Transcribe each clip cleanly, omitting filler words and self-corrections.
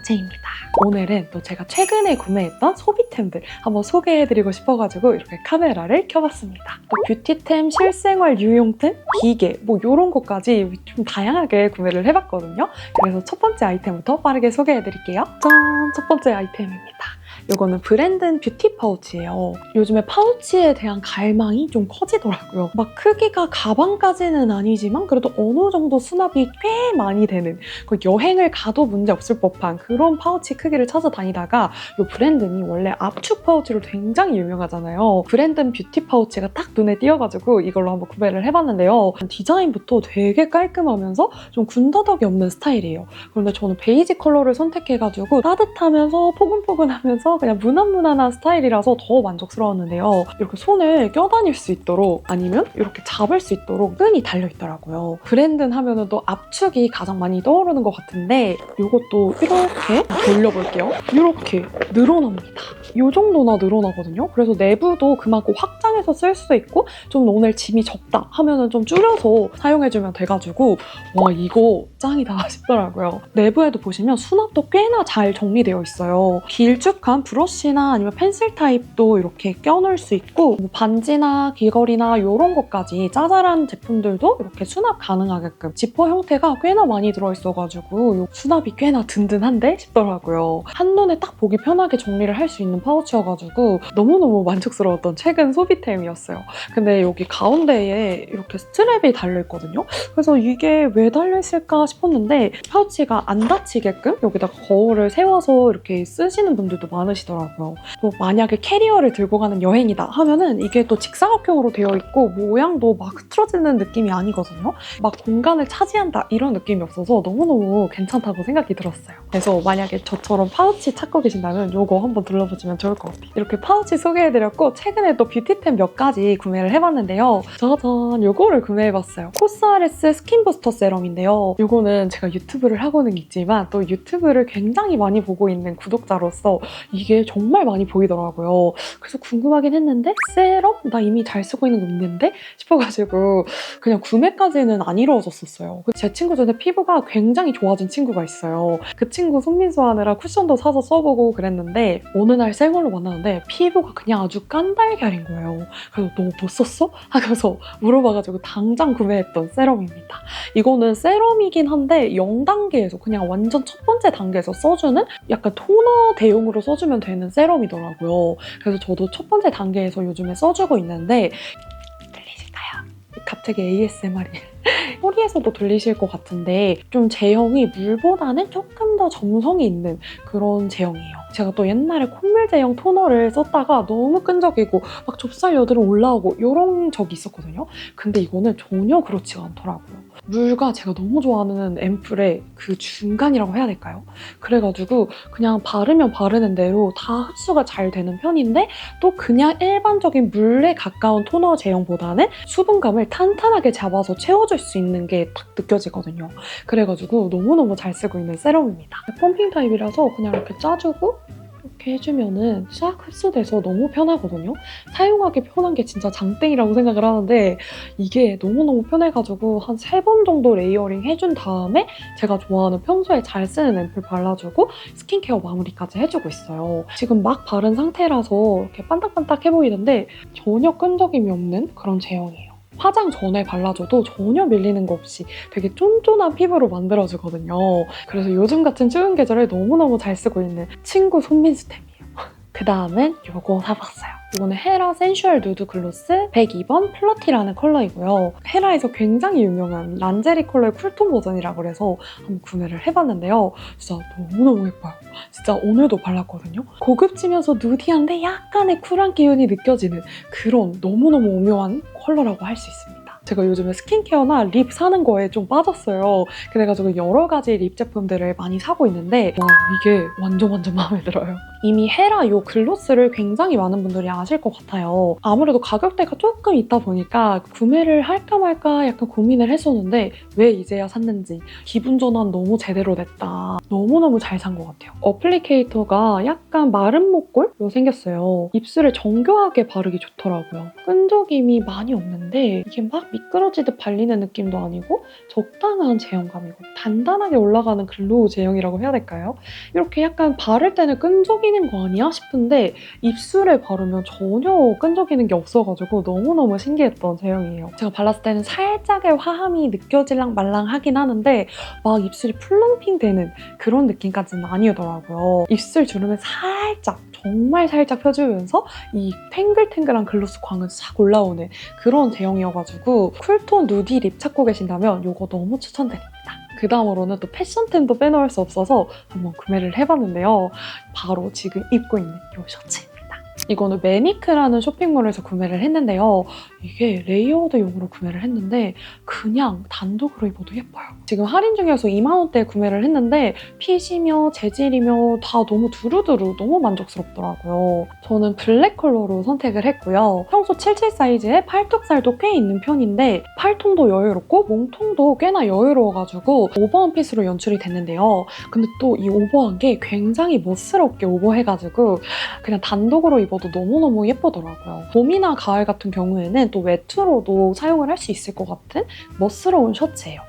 야채입니다. 오늘은 또 제가 최근에 구매했던 소비템들 한번 소개해드리고 싶어가지고 이렇게 카메라를 켜봤습니다. 또 뷰티템, 실생활 유용템, 기계 뭐 이런 것까지 좀 다양하게 구매를 해봤거든요. 그래서 첫 번째 아이템부터 빠르게 소개해드릴게요. 짠! 첫 번째 아이템입니다. 이거는 브랜든 뷰티 파우치예요. 요즘에 파우치에 대한 갈망이 좀 커지더라고요. 막 크기가 가방까지는 아니지만 그래도 어느 정도 수납이 꽤 많이 되는, 여행을 가도 문제 없을 법한 그런 파우치 크기를 찾아다니다가 이 브랜든이 원래 압축 파우치로 굉장히 유명하잖아요. 브랜든 뷰티 파우치가 딱 눈에 띄어가지고 이걸로 한번 구매를 해봤는데요. 디자인부터 되게 깔끔하면서 좀 군더더기 없는 스타일이에요. 그런데 저는 베이지 컬러를 선택해가지고 따뜻하면서 포근포근하면서 그냥 무난무난한 스타일이라서 더 만족스러웠는데요. 이렇게 손을 껴다닐 수 있도록 아니면 이렇게 잡을 수 있도록 끈이 달려있더라고요. 브랜든 하면은 또 압축이 가장 많이 떠오르는 것 같은데 이것도 이렇게 돌려볼게요. 이렇게 늘어납니다. 이 정도나 늘어나거든요. 그래서 내부도 그만큼 확장해서 쓸 수도 있고 좀 오늘 짐이 적다 하면은 좀 줄여서 사용해주면 돼가지고 와 이거 짱이다 싶더라고요. 내부에도 보시면 수납도 꽤나 잘 정리되어 있어요. 길쭉한 브러쉬나 아니면 펜슬 타입도 이렇게 껴놓을 수 있고 뭐 반지나 귀걸이나 이런 것까지 짜잘한 제품들도 이렇게 수납 가능하게끔 지퍼 형태가 꽤나 많이 들어있어가지고 수납이 꽤나 든든한데 싶더라고요. 한눈에 딱 보기 편하게 정리를 할 수 있는 파우치여가지고 너무너무 만족스러웠던 최근 소비템이었어요. 근데 여기 가운데에 이렇게 스트랩이 달려있거든요. 그래서 이게 왜 달려있을까 싶었는데 파우치가 안 닫히게끔 여기다가 거울을 세워서 이렇게 쓰시는 분들도 많으시더라고요. 또 만약에 캐리어를 들고 가는 여행이다 하면은 이게 또 직사각형으로 되어 있고 모양도 막 흐트러지는 느낌이 아니거든요. 막 공간을 차지한다 이런 느낌이 없어서 너무너무 괜찮다고 생각이 들었어요. 그래서 만약에 저처럼 파우치 찾고 계신다면 이거 한번 둘러보시면 좋을 것 같아요. 이렇게 파우치 소개해드렸고 최근에 또 뷰티템 몇 가지 구매를 해봤는데요. 짜잔! 이거를 구매해봤어요. 코스알에스 스킨부스터 세럼인데요. 이거는 제가 유튜브를 하고는 있지만 또 유튜브를 굉장히 많이 보고 있는 구독자로서 이게 정말 많이 보이더라고요. 그래서 궁금하긴 했는데 세럼? 나 이미 잘 쓰고 있는 거 있는데? 싶어가지고 그냥 구매까지는 안 이루어졌었어요. 제 친구 중에 피부가 굉장히 좋아진 친구가 있어요. 그 친구 손민수 하느라 쿠션도 사서 써보고 그랬는데 어느 날 생얼로 만나는데 피부가 그냥 아주 깐달걀인 거예요. 그래서 너 뭐 썼어? 하면서 물어봐가지고 당장 구매했던 세럼입니다. 이거는 세럼이긴 한데 0단계에서 그냥 완전 첫 번째 단계에서 써주는 약간 토너 대용으로 써주면 되는 세럼이더라고요. 그래서 저도 첫 번째 단계에서 요즘에 써주고 있는데 들리실까요? 갑자기 ASMR이 소리에서도 들리실 것 같은데 좀 제형이 물보다는 조금 더 점성이 있는 그런 제형이에요. 제가 또 옛날에 콧물 제형 토너를 썼다가 너무 끈적이고 막 좁쌀 여드름 올라오고 이런 적이 있었거든요. 근데 이거는 전혀 그렇지가 않더라고요. 물과 제가 너무 좋아하는 앰플의 그 중간이라고 해야 될까요? 그래가지고 그냥 바르면 바르는 대로 다 흡수가 잘 되는 편인데 또 그냥 일반적인 물에 가까운 토너 제형보다는 수분감을 탄탄하게 잡아서 채워줄 수 있는 게 딱 느껴지거든요. 그래가지고 너무너무 잘 쓰고 있는 세럼입니다. 펌핑 타입이라서 그냥 이렇게 짜주고 이렇게 해주면은 싹 흡수돼서 너무 편하거든요. 사용하기 편한 게 진짜 장땡이라고 생각을 하는데 이게 너무너무 편해가지고 한 3번 정도 레이어링 해준 다음에 제가 좋아하는 평소에 잘 쓰는 앰플 발라주고 스킨케어 마무리까지 해주고 있어요. 지금 막 바른 상태라서 이렇게 반딱반딱해 보이는데 전혀 끈적임이 없는 그런 제형이에요. 화장 전에 발라줘도 전혀 밀리는 거 없이 되게 쫀쫀한 피부로 만들어주거든요. 그래서 요즘 같은 추운 계절에 너무너무 잘 쓰고 있는 친구 손민수템이에요. 그 다음은 이거 사봤어요. 이거는 헤라 센슈얼 누드 글로스 102번 플러티라는 컬러이고요. 헤라에서 굉장히 유명한 란제리 컬러의 쿨톤 버전이라고 해서 한번 구매를 해봤는데요. 진짜 너무너무 예뻐요. 진짜 오늘도 발랐거든요. 고급지면서 누디한데 약간의 쿨한 기운이 느껴지는 그런 너무너무 오묘한 컬러라고 할 수 있습니다. 제가 요즘에 스킨케어나 립 사는 거에 좀 빠졌어요. 그래가지고 여러 가지 립 제품들을 많이 사고 있는데 와 이게 완전 마음에 들어요. 이미 헤라 이 글로스를 굉장히 많은 분들이 아실 것 같아요. 아무래도 가격대가 조금 있다 보니까 구매를 할까 말까 약간 고민을 했었는데 왜 이제야 샀는지 기분 전환 너무 제대로 됐다. 너무너무 잘 산 것 같아요. 어플리케이터가 약간 마른 목골로 생겼어요. 입술에 정교하게 바르기 좋더라고요. 끈적임이 많이 없는데 이게 막 미끄러지듯 발리는 느낌도 아니고 적당한 제형감이고 단단하게 올라가는 글로우 제형이라고 해야 될까요? 이렇게 약간 바를 때는 끈적이는 거 아니야 싶은데 입술에 바르면 전혀 끈적이는 게 없어가지고 너무너무 신기했던 제형이에요. 제가 발랐을 때는 살짝의 화함이 느껴질랑 말랑 하긴 하는데 막 입술이 플럼핑 되는 그런 느낌까지는 아니더라고요. 입술 주름을 살짝 정말 살짝 펴주면서 이 탱글탱글한 글로스 광은 싹 올라오는 그런 제형이어가지고 쿨톤 누디 립 찾고 계신다면 이거 너무 추천드립니다. 그 다음으로는 또 패션템도 빼놓을 수 없어서 한번 구매를 해봤는데요. 바로 지금 입고 있는 이 셔츠입니다. 이거는 매니크라는 쇼핑몰에서 구매를 했는데요. 이게 레이어드용으로 구매를 했는데 그냥 단독으로 입어도 예뻐요. 지금 할인 중이어서 2만 원대에 구매를 했는데 핏이며 재질이며 다 너무 두루두루 너무 만족스럽더라고요. 저는 블랙 컬러로 선택을 했고요. 평소 77 사이즈에 팔뚝살도 꽤 있는 편인데 팔통도 여유롭고 몸통도 꽤나 여유로워가지고 오버한 핏으로 연출이 됐는데요. 근데 또 이 오버한 게 굉장히 멋스럽게 오버해가지고 그냥 단독으로 입어도 너무너무 예쁘더라고요. 봄이나 가을 같은 경우에는 또 외투로도 사용을 할 수 있을 것 같은 멋스러운 셔츠예요.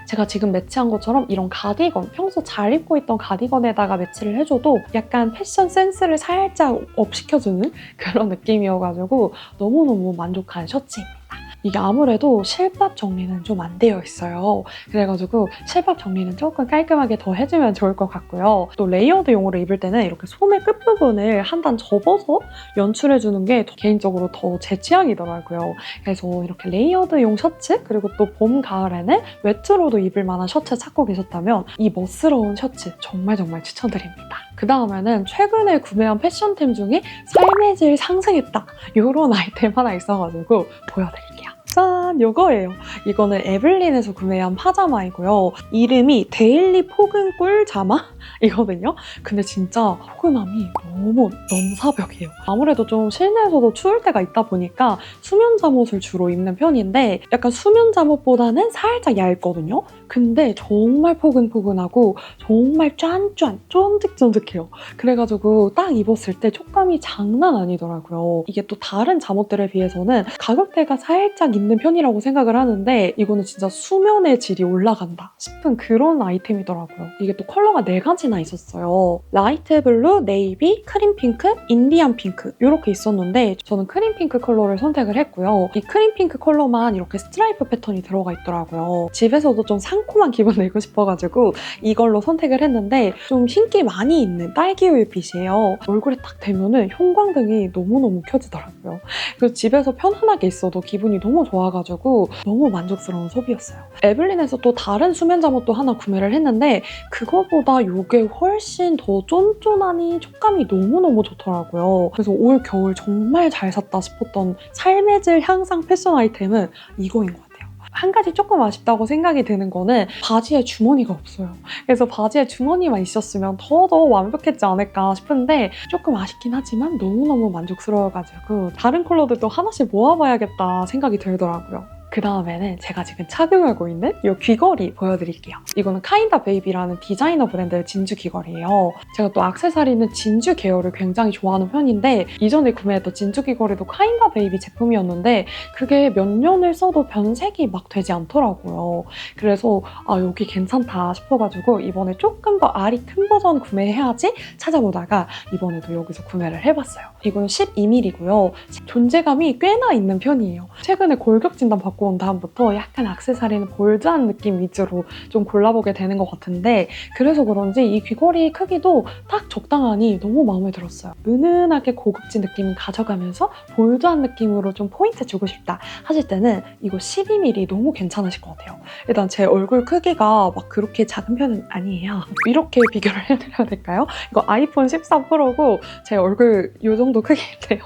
제가 지금 매치한 것처럼 이런 가디건, 평소 잘 입고 있던 가디건에다가 매치를 해줘도 약간 패션 센스를 살짝 업시켜주는 그런 느낌이어가지고 너무너무 만족한 셔츠입니다. 이게 아무래도 실밥 정리는 좀 안 되어 있어요. 그래가지고 실밥 정리는 조금 깔끔하게 더 해주면 좋을 것 같고요. 또 레이어드용으로 입을 때는 이렇게 소매 끝부분을 한 단 접어서 연출해주는 게 개인적으로 더 제 취향이더라고요. 그래서 이렇게 레이어드용 셔츠 그리고 또 봄, 가을에는 외투로도 입을 만한 셔츠 찾고 계셨다면 이 멋스러운 셔츠 정말 추천드립니다. 그 다음에는 최근에 구매한 패션템 중에 삶의 질 상승했다 이런 아이템 하나 있어가지고 보여드릴게요. 짠! 이거예요. 이거는 에블린에서 구매한 파자마이고요. 이름이 데일리 포근 꿀 자마? 이거든요. 근데 진짜 포근함이 너무 넘사벽이에요. 아무래도 좀 실내에서도 추울 때가 있다 보니까 수면 잠옷을 주로 입는 편인데 약간 수면 잠옷보다는 살짝 얇거든요. 근데 정말 포근포근하고 정말 쫀쫀, 쫀득쫀득해요. 그래가지고 딱 입었을 때 촉감이 장난 아니더라고요. 이게 또 다른 잠옷들에 비해서는 가격대가 살짝 있는 편이라고 생각을 하는데 이거는 진짜 수면의 질이 올라간다 싶은 그런 아이템이더라고요. 이게 또 컬러가 4가지나 있었어요. 라이트 블루, 네이비, 크림 핑크, 인디안 핑크 이렇게 있었는데 저는 크림 핑크 컬러를 선택을 했고요. 이 크림 핑크 컬러만 이렇게 스트라이프 패턴이 들어가 있더라고요. 집에서도 좀 상콤한 기분 내고 싶어가지고 이걸로 선택을 했는데 좀 흰기 많이 있는 딸기우유 빛이에요. 얼굴에 딱 대면은 형광등이 너무너무 켜지더라고요. 그래서 집에서 편안하게 있어도 기분이 너무 좋아가지고 너무 만족스러운 소비였어요. 에블린에서 또 다른 수면 잠옷도 하나 구매를 했는데 그거보다 이게 훨씬 더 쫀쫀하니 촉감이 너무너무 좋더라고요. 그래서 올 겨울 정말 잘 샀다 싶었던 삶의 질 향상 패션 아이템은 이거인 것 같아요. 한 가지 조금 아쉽다고 생각이 드는 거는 바지에 주머니가 없어요. 그래서 바지에 주머니만 있었으면 더 완벽했지 않을까 싶은데 조금 아쉽긴 하지만 너무너무 만족스러워가지고 다른 컬러들도 하나씩 모아봐야겠다 생각이 들더라고요. 그 다음에는 제가 지금 착용하고 있는 이 귀걸이 보여드릴게요. 이거는 카인다 베이비라는 디자이너 브랜드의 진주 귀걸이에요. 제가 또 액세서리는 진주 계열을 굉장히 좋아하는 편인데 이전에 구매했던 진주 귀걸이도 카인다 베이비 제품이었는데 그게 몇 년을 써도 변색이 막 되지 않더라고요. 그래서 여기 괜찮다 싶어가지고 이번에 조금 더 알이 큰 버전 구매해야지 찾아보다가 이번에도 여기서 구매를 해봤어요. 이거는 12mm고요. 존재감이 꽤나 있는 편이에요. 최근에 골격 진단 받고 온 다음부터 약간 액세서리는 볼드한 느낌 위주로 좀 골라보게 되는 것 같은데 그래서 그런지 이 귀걸이 크기도 딱 적당하니 너무 마음에 들었어요. 은은하게 고급진 느낌을 가져가면서 볼드한 느낌으로 좀 포인트 주고 싶다 하실 때는 이거 12mm 너무 괜찮으실 것 같아요. 일단 제 얼굴 크기가 막 그렇게 작은 편은 아니에요. 이렇게 비교를 해드려야 될까요? 이거 아이폰 14 프로고 제 얼굴 이 정도 크기인데요.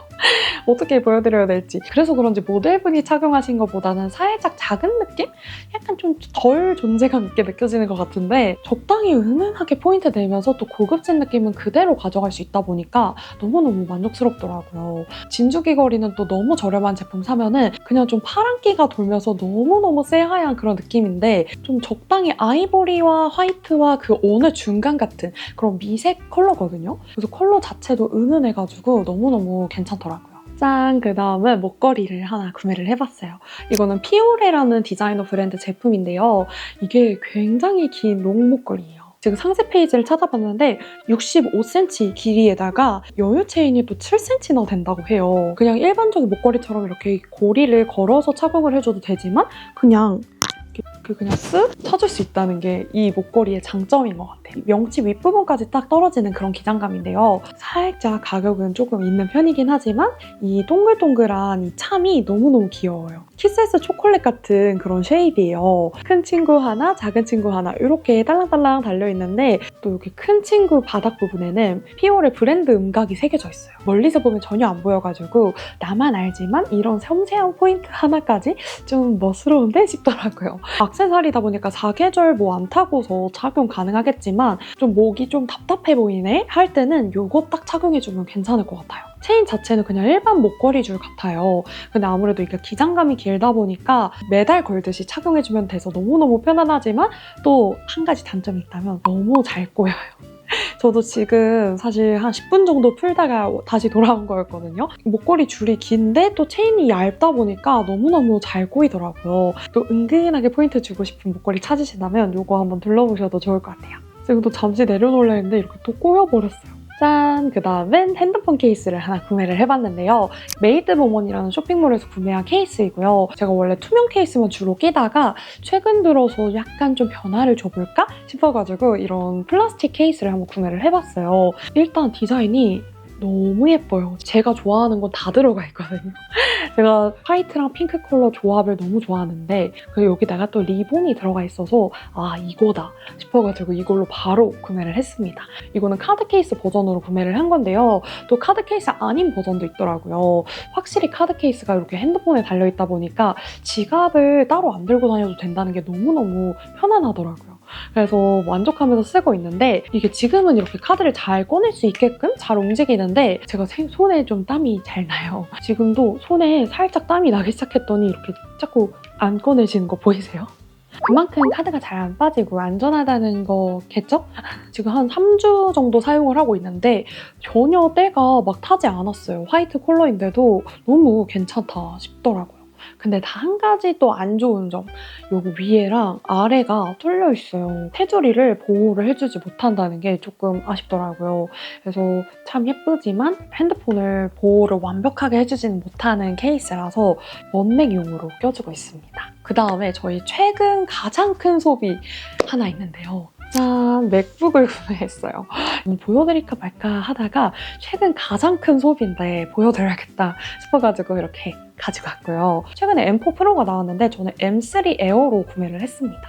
어떻게 보여드려야 될지. 그래서 그런지 모델분이 착용하신 것보다는 살짝 작은 느낌? 약간 좀 덜 존재감 있게 느껴지는 것 같은데 적당히 은은하게 포인트 내면서 또 고급진 느낌은 그대로 가져갈 수 있다 보니까 너무너무 만족스럽더라고요. 진주기 거리는 또 너무 저렴한 제품 사면은 그냥 좀 파란기가 돌면서 너무너무 새하얀 그런 느낌인데 좀 적당히 아이보리와 화이트와 그 어느 중간 같은 그런 미색 컬러거든요. 그래서 컬러 자체도 은은해가지고 너무너무 괜찮더라고요. 짠! 그 다음은 목걸이를 하나 구매를 해봤어요. 이거는 피오레라는 디자이너 브랜드 제품인데요. 이게 굉장히 긴 롱 목걸이에요. 지금 상세 페이지를 찾아봤는데 65cm 길이에다가 여유 체인이 또 7cm나 된다고 해요. 그냥 일반적인 목걸이처럼 이렇게 고리를 걸어서 착용을 해줘도 되지만 그냥 쓱 쳐줄 수 있다는 게 이 목걸이의 장점인 것 같아요. 명치 윗부분까지 딱 떨어지는 그런 기장감인데요. 살짝 가격은 조금 있는 편이긴 하지만 이 동글동글한 이 참이 너무너무 귀여워요. 키세스 초콜릿 같은 그런 쉐입이에요. 큰 친구 하나, 작은 친구 하나 이렇게 딸랑딸랑 달려있는데 또 이렇게 큰 친구 바닥 부분에는 피오레 브랜드 음각이 새겨져 있어요. 멀리서 보면 전혀 안 보여가지고 나만 알지만 이런 섬세한 포인트 하나까지 좀 멋스러운데 싶더라고요. 액세서리다 보니까 사계절 뭐 안 타고서 착용 가능하겠지만 좀 목이 좀 답답해 보이네 할 때는 이거 딱 착용해주면 괜찮을 것 같아요. 체인 자체는 그냥 일반 목걸이 줄 같아요. 근데 아무래도 이게 기장감이 길다 보니까 매달 걸듯이 착용해주면 돼서 너무너무 편안하지만 또 한 가지 단점이 있다면 너무 잘 꼬여요. 저도 지금 사실 한 10분 정도 풀다가 다시 돌아온 거였거든요. 목걸이 줄이 긴데 또 체인이 얇다 보니까 너무너무 잘 꼬이더라고요. 또 은근하게 포인트 주고 싶은 목걸이 찾으신다면 이거 한번 둘러보셔도 좋을 것 같아요. 지금 또 잠시 내려놓으려 했는데 이렇게 또 꼬여버렸어요. 짠! 그 다음은 핸드폰 케이스를 하나 구매를 해봤는데요. 메이드모먼이라는 쇼핑몰에서 구매한 케이스이고요. 제가 원래 투명 케이스만 주로 끼다가 최근 들어서 약간 좀 변화를 줘볼까 싶어가지고 이런 플라스틱 케이스를 한번 구매를 해봤어요. 일단 디자인이 너무 예뻐요. 제가 좋아하는 건 다 들어가 있거든요. 제가 화이트랑 핑크 컬러 조합을 너무 좋아하는데 그리고 여기다가 또 리본이 들어가 있어서 아 이거다 싶어가지고 이걸로 바로 구매를 했습니다. 이거는 카드 케이스 버전으로 구매를 한 건데요. 또 카드 케이스 아닌 버전도 있더라고요. 확실히 카드 케이스가 이렇게 핸드폰에 달려있다 보니까 지갑을 따로 안 들고 다녀도 된다는 게 너무너무 편안하더라고요. 그래서 만족하면서 쓰고 있는데 이게 지금은 이렇게 카드를 잘 꺼낼 수 있게끔 잘 움직이는데 제가 손에 좀 땀이 잘 나요. 지금도 손에 살짝 땀이 나기 시작했더니 이렇게 자꾸 안 꺼내시는 거 보이세요? 그만큼 카드가 잘 안 빠지고 안전하다는 거겠죠? 지금 한 3주 정도 사용을 하고 있는데 전혀 때가 막 타지 않았어요. 화이트 컬러인데도 너무 괜찮다 싶더라고요. 근데 다 한 가지 또 안 좋은 점, 여기 위에랑 아래가 뚫려 있어요. 테두리를 보호를 해주지 못한다는 게 조금 아쉽더라고요. 그래서 참 예쁘지만 핸드폰을 보호를 완벽하게 해주지는 못하는 케이스라서 원맥용으로 껴주고 있습니다. 그 다음에 저희 최근 가장 큰 소비 하나 있는데요. 짠! 맥북을 구매했어요. 보여드릴까 말까 하다가 최근 가장 큰 소비인데 보여드려야겠다 싶어가지고 이렇게 가지고 왔고요. 최근에 M4 프로가 나왔는데 저는 M3 에어로 구매를 했습니다.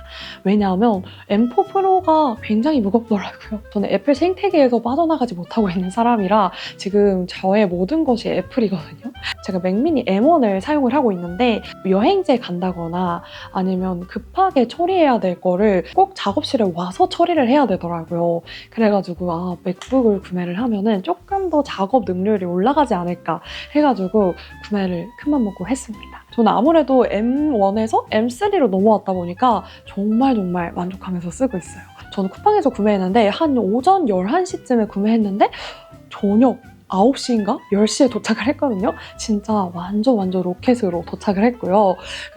왜냐하면 M4 프로가 굉장히 무겁더라고요. 저는 애플 생태계에서 빠져나가지 못하고 있는 사람이라 지금 저의 모든 것이 애플이거든요. 제가 맥미니 M1을 사용을 하고 있는데 여행지에 간다거나 아니면 급하게 처리해야 될 거를 꼭 작업실에 와서 처리를 해야 되더라고요. 그래가지고 아 맥북을 구매를 하면은 조금 더 작업 능률이 올라가지 않을까 해가지고 구매를 큰맘 먹고 했습니다. 저는 아무래도 M1에서 M3로 넘어왔다 보니까 정말 만족하면서 쓰고 있어요. 저는 쿠팡에서 구매했는데 한 오전 11시쯤에 구매했는데 저녁 9시인가? 10시에 도착을 했거든요. 진짜 완전 로켓으로 도착을 했고요.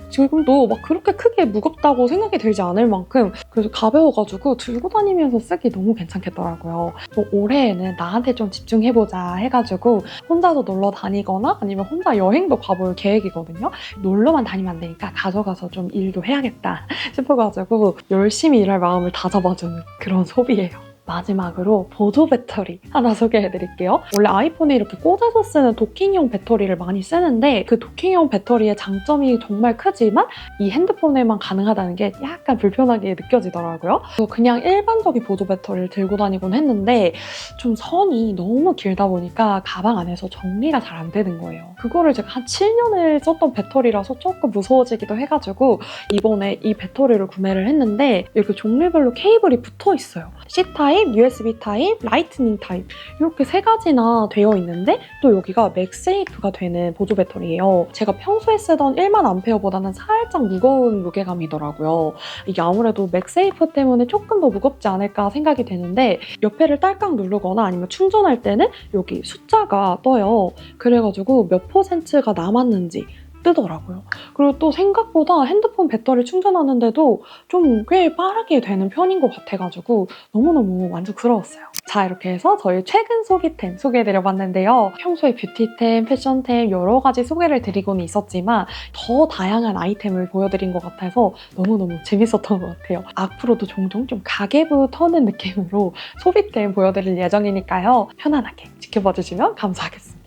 지금도 막 그렇게 크게 무겁다고 생각이 들지 않을 만큼 그래서 가벼워가지고 들고 다니면서 쓰기 너무 괜찮겠더라고요. 올해에는 나한테 좀 집중해보자 해가지고 혼자서 놀러 다니거나 아니면 혼자 여행도 가볼 계획이거든요. 놀러만 다니면 안 되니까 가져가서 좀 일도 해야겠다 싶어가지고 열심히 일할 마음을 다 잡아주는 그런 소비예요. 짠! 마지막으로 보조 배터리 하나 소개해드릴게요. 원래 아이폰에 이렇게 꽂아서 쓰는 도킹형 배터리를 많이 쓰는데 그 도킹형 배터리의 장점이 정말 크지만 이 핸드폰에만 가능하다는 게 약간 불편하게 느껴지더라고요. 그래서 그냥 일반적인 보조 배터리를 들고 다니곤 했는데 좀 선이 너무 길다 보니까 가방 안에서 정리가 잘 안 되는 거예요. 그거를 제가 한 7년을 썼던 배터리라서 조금 무서워지기도 해가지고 이번에 이 배터리를 구매를 했는데 이렇게 종류별로 케이블이 붙어 있어요. C타입, USB 타입, 라이트닝 타입 이렇게 세 가지나 되어 있는데 또 여기가 맥세이프가 되는 보조 배터리예요. 제가 평소에 쓰던 1만 암페어보다는 살짝 무거운 무게감이더라고요. 이게 아무래도 맥세이프 때문에 조금 더 무겁지 않을까 생각이 되는데 옆에를 딸깍 누르거나 아니면 충전할 때는 여기 숫자가 떠요. 그래가지고 몇 %가 남았는지 뜨더라고요. 그리고 또 생각보다 핸드폰 배터리 충전하는데도 좀 꽤 빠르게 되는 편인 것 같아가지고 너무너무 만족스러웠어요. 자, 이렇게 해서 저희 최근 소비템 소개해드려봤는데요. 평소에 뷰티템, 패션템 여러 가지 소개를 드리고는 있었지만 더 다양한 아이템을 보여드린 것 같아서 너무너무 재밌었던 것 같아요. 앞으로도 종종 좀 가계부 터는 느낌으로 소비템 보여드릴 예정이니까요. 편안하게 지켜봐주시면 감사하겠습니다.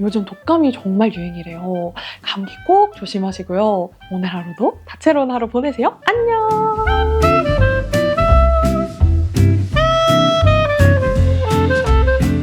요즘 독감이 정말 유행이래요. 감기 꼭 조심하시고요. 오늘 하루도 다채로운 하루 보내세요. 안녕!